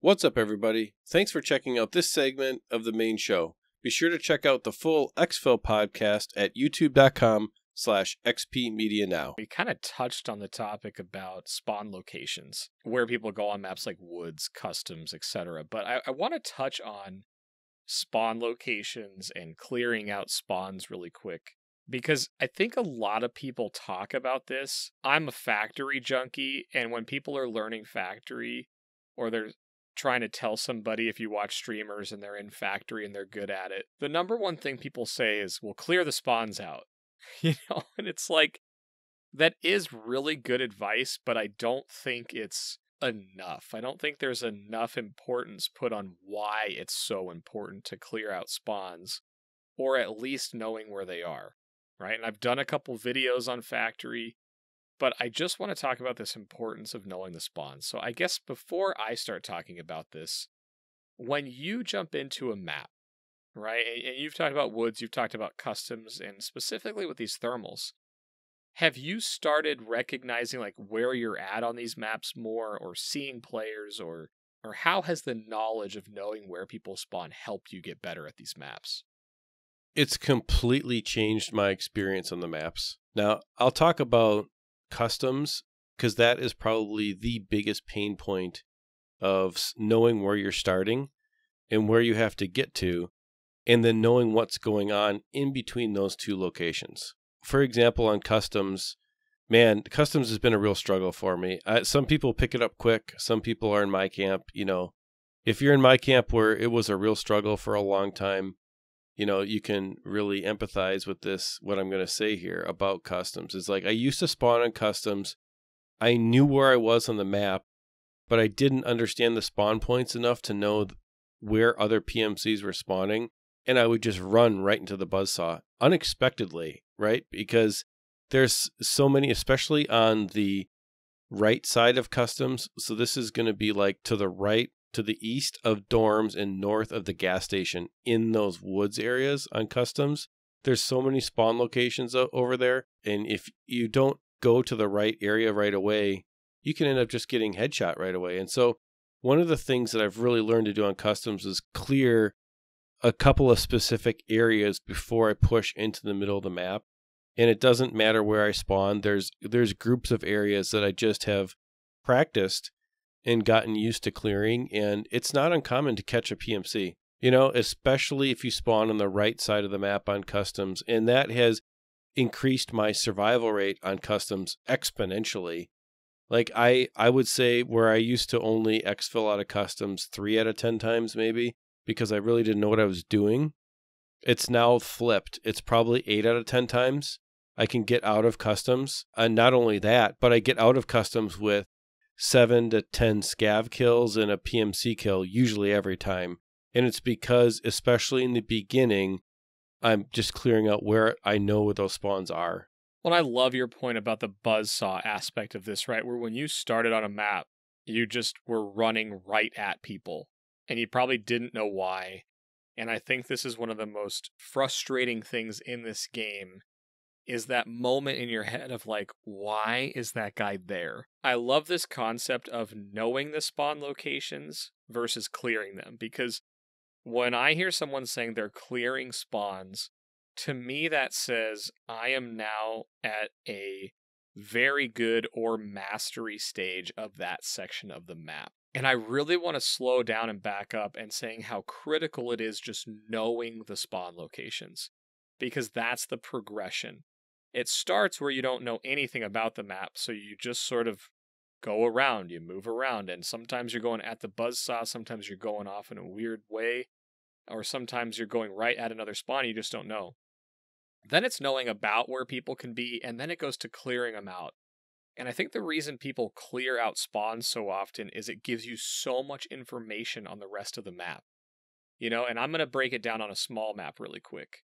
What's up, everybody? Thanks for checking out this segment of the main show. Be sure to check out the full EXFIL podcast at youtube.com/xpmedia now. We kind of touched on the topic about spawn locations, where people go on maps like woods, customs, etc. But I want to touch on spawn locations and clearing out spawns really quick, because I think a lot of people talk about this. I'm a factory junkie, and when people are learning factory, or they're trying to tell somebody, if you watch streamers and they're in factory and they're good at it, the number one thing people say is, well, clear the spawns out. And it's like, that is really good advice, but I don't think it's enough. I don't think there's enough importance put on why it's so important to clear out spawns, or at least knowing where they are, right? And I've done a couple videos on factory, but I just want to talk about this importance of knowing the spawns. So I guess before I start talking about this, when you jump into a map, right, and you've talked about woods, you've talked about customs, and specifically with these thermals, have you started recognizing like where you're at on these maps more, or seeing players, or how has the knowledge of knowing where people spawn helped you get better at these maps? It's completely changed my experience on the maps. Now, I'll talk about customs because that is probably the biggest pain point of knowing where you're starting and where you have to get to, and then knowing what's going on in between those two locations. For example, on customs, man, customs has been a real struggle for me. Some people pick it up quick. Some people are in my camp. If you're in my camp where it was a real struggle for a long time, you can really empathize with this, what I'm going to say here about customs. It's like I used to spawn on customs. I knew where I was on the map, but I didn't understand the spawn points enough to know where other PMCs were spawning. And I would just run right into the buzzsaw unexpectedly, right? Because there's so many, especially on the right side of customs. So this is going to be like to the right, to the east of dorms and north of the gas station in those woods areas on customs. There's so many spawn locations over there. And if you don't go to the right area right away, you can end up just getting headshot right away. And so one of the things that I've really learned to do on customs is clear a couple of specific areas before I push into the middle of the map. And it doesn't matter where I spawn. There's groups of areas that I just have practiced and gotten used to clearing, and it's not uncommon to catch a PMC, especially if you spawn on the right side of the map on customs, and that has increased my survival rate on customs exponentially. Like I would say where I used to only exfil out of customs 3 out of 10 times maybe, because I really didn't know what I was doing, it's now flipped. It's probably 8 out of 10 times I can get out of customs. And not only that, but I get out of customs with 7 to 10 scav kills and a PMC kill, usually every time. And it's because, especially in the beginning, I'm just clearing out where I know where those spawns are. Well, I love your point about the buzzsaw aspect of this, right? Where when you started on a map, you just were running right at people, and you probably didn't know why. And I think this is one of the most frustrating things in this game, is that moment in your head of like, why is that guy there? I love this concept of knowing the spawn locations versus clearing them, because when I hear someone saying they're clearing spawns, to me that says I am now at a very good or mastery stage of that section of the map. And I really want to slow down and back up and saying how critical it is just knowing the spawn locations, because that's the progression. It starts where you don't know anything about the map, so you just sort of go around, you move around, and sometimes you're going at the buzzsaw, sometimes you're going off in a weird way, or sometimes you're going right at another spawn, you just don't know. Then it's knowing about where people can be, and then it goes to clearing them out. And I think the reason people clear out spawns so often is it gives you so much information on the rest of the map. And I'm going to break it down on a small map really quick.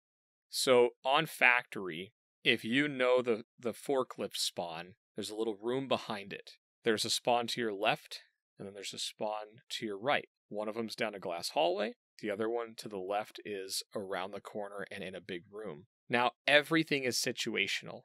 So on factory, if you know the forklift spawn, there's a little room behind it. There's a spawn to your left, and then there's a spawn to your right. One of them's down a glass hallway. The other one to the left is around the corner and in a big room. Now, everything is situational.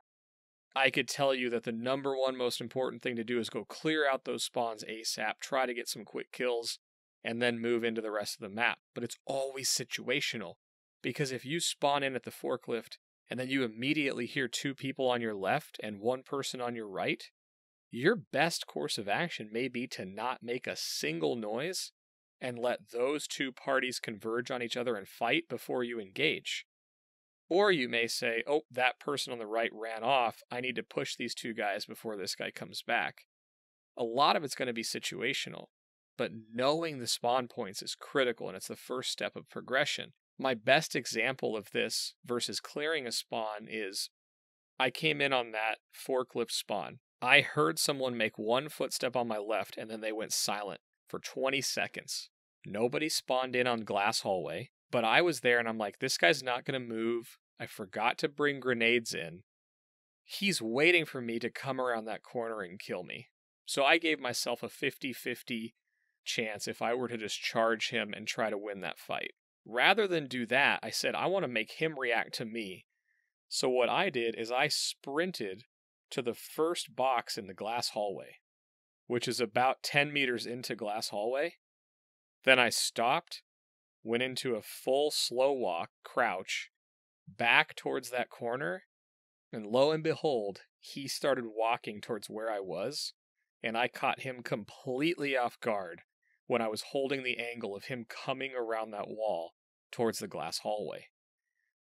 I could tell you that the number one most important thing to do is go clear out those spawns ASAP, try to get some quick kills. and then move into the rest of the map. But it's always situational, because if you spawn in at the forklift and then you immediately hear 2 people on your left and 1 person on your right, your best course of action may be to not make a single noise and let those 2 parties converge on each other and fight before you engage. Or you may say, oh, that person on the right ran off. I need to push these 2 guys before this guy comes back. A lot of it's going to be situational, but knowing the spawn points is critical, and it's the first step of progression. My best example of this versus clearing a spawn is I came in on that forklift spawn. I heard someone make 1 footstep on my left, and then they went silent for 20 seconds. Nobody spawned in on glass hallway, but I was there, and I'm like, this guy's not going to move. I forgot to bring grenades in. He's waiting for me to come around that corner and kill me. So I gave myself a 50-50 chance if I were to just charge him and try to win that fight. Rather than do that, I said, I want to make him react to me. So what I did is I sprinted to the first box in the glass hallway, which is about 10 meters into glass hallway. Then I stopped, went into a full slow walk, crouch, back towards that corner, and lo and behold, he started walking towards where I was, and I caught him completely off guard when I was holding the angle of him coming around that wall towards the glass hallway.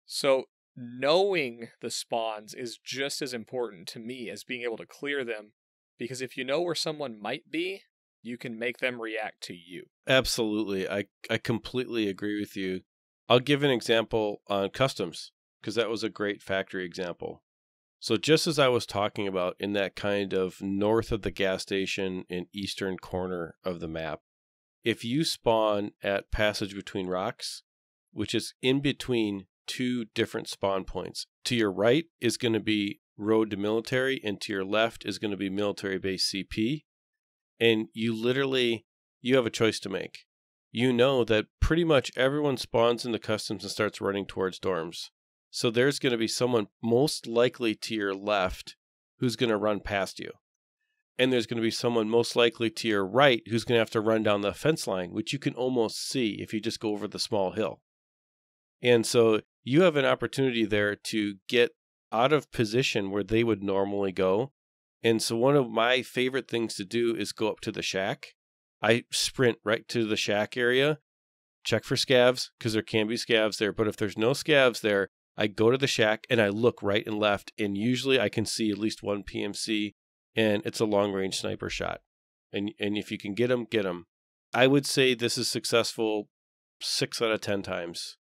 So knowing the spawns is just as important to me as being able to clear them, because if you know where someone might be, you can make them react to you. Absolutely. I completely agree with you. I'll give an example on customs, because that was a great factory example. So just as I was talking about in that kind of north of the gas station and eastern corner of the map, if you spawn at Passage Between Rocks, which is in between 2 different spawn points, to your right is going to be Road to Military, and to your left is going to be Military Base CP. And you have a choice to make. You know that pretty much everyone spawns into customs and starts running towards dorms. So there's going to be someone most likely to your left who's going to run past you. And there's going to be someone most likely to your right who's going to have to run down the fence line, which you can almost see if you just go over the small hill. And so you have an opportunity there to get out of position where they would normally go. And so one of my favorite things to do is go up to the shack. I sprint right to the shack area, check for scavs, because there can be scavs there. But if there's no scavs there, I go to the shack and I look right and left. And usually I can see at least 1 PMC, and it's a long-range sniper shot. And if you can get them, get them. I would say this is successful 6 out of 10 times.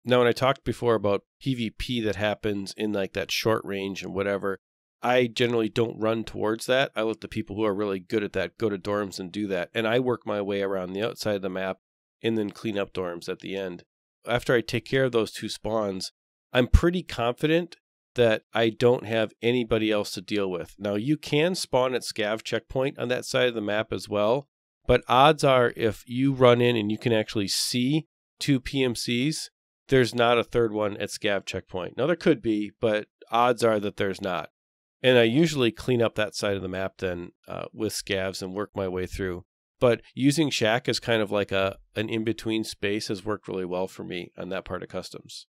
Now, when I talked before about PvP that happens in like that short range and whatever, I generally don't run towards that. I let the people who are really good at that go to dorms and do that. And I work my way around the outside of the map and then clean up dorms at the end. After I take care of those 2 spawns, I'm pretty confident that I don't have anybody else to deal with. Now, you can spawn at Scav checkpoint on that side of the map as well. But odds are if you run in and you can actually see 2 PMCs, there's not a third one at Scav checkpoint. Now, there could be, but odds are that there's not. And I usually clean up that side of the map then with scavs and work my way through. But using shack as kind of like an in-between space has worked really well for me on that part of customs.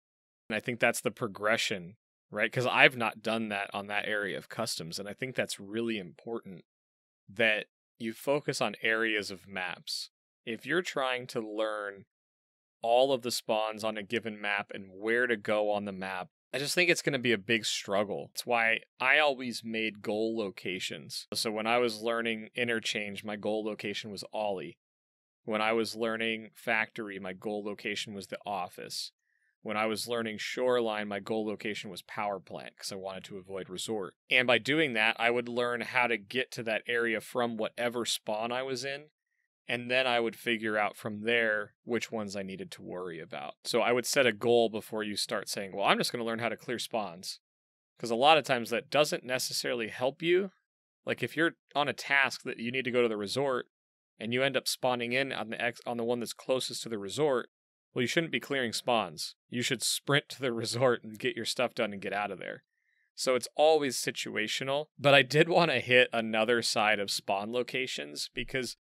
And I think that's the progression, right? Because I've not done that on that area of customs. And I think that's really important that you focus on areas of maps. If you're trying to learn all of the spawns on a given map and where to go on the map, I just think it's going to be a big struggle. That's why I always made goal locations. So when I was learning interchange, my goal location was Ollie. When I was learning factory, my goal location was the office. When I was learning shoreline, my goal location was power plant because I wanted to avoid resort. And by doing that, I would learn how to get to that area from whatever spawn I was in. And then I would figure out from there which ones I needed to worry about. So I would set a goal before you start saying, well, I'm just going to learn how to clear spawns. Because a lot of times that doesn't necessarily help you. Like if you're on a task that you need to go to the resort and you end up spawning in on the one that's closest to the resort, well, you shouldn't be clearing spawns. You should sprint to the resort and get your stuff done and get out of there. So it's always situational. But I did want to hit another side of spawn locations because